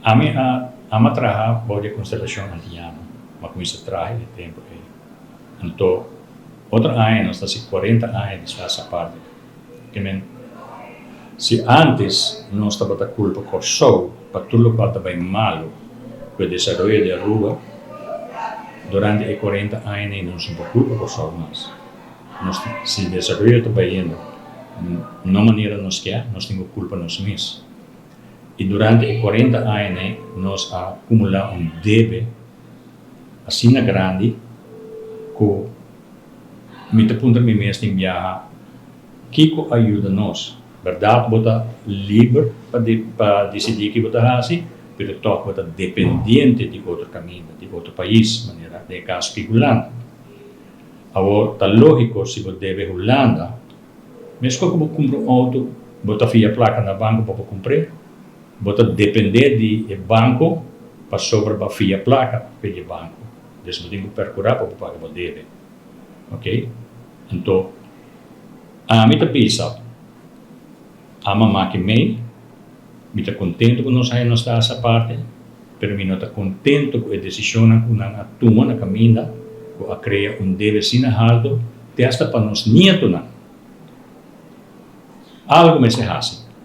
ama trabalhar boa constelação antiana, mas com isso traz de tempo. Então, outro ano, nós estamos 40 anos dessa parte. Se antes nós estávamos a culpa com o sol, para tudo que está bem malo, com o desenvolvimento da rua, durante os 40 anos não somos culpa com o sol mais. Se o desenvolvimento está bem indo, não maneira nós quer, nós temos culpa nós mesmos. E durante os 40 anos, nós acumulamos débito assim grande, que me ponto me mesmo em viajar, que ajuda nós. Verdade, bota livre para decidir que bota assim, mas toque bota dependente de outro caminho, de outro país, maneira de caso que Holanda. Agora, está lógico se você deve Holanda, mas quando você compra auto, bota via placa na banco para comprar, bota depender de banco para sobre para via placa para banco. Então, você tem que procurar para pagar o deve. Ok? Então, a mim está pensando, a mamãe que me está contente com nós aí nós está essa parte, mas me não está contente com a decisão que nós tomamos na caminho, a criar deve sin alto, até para nós nietos não. Algo me se hace.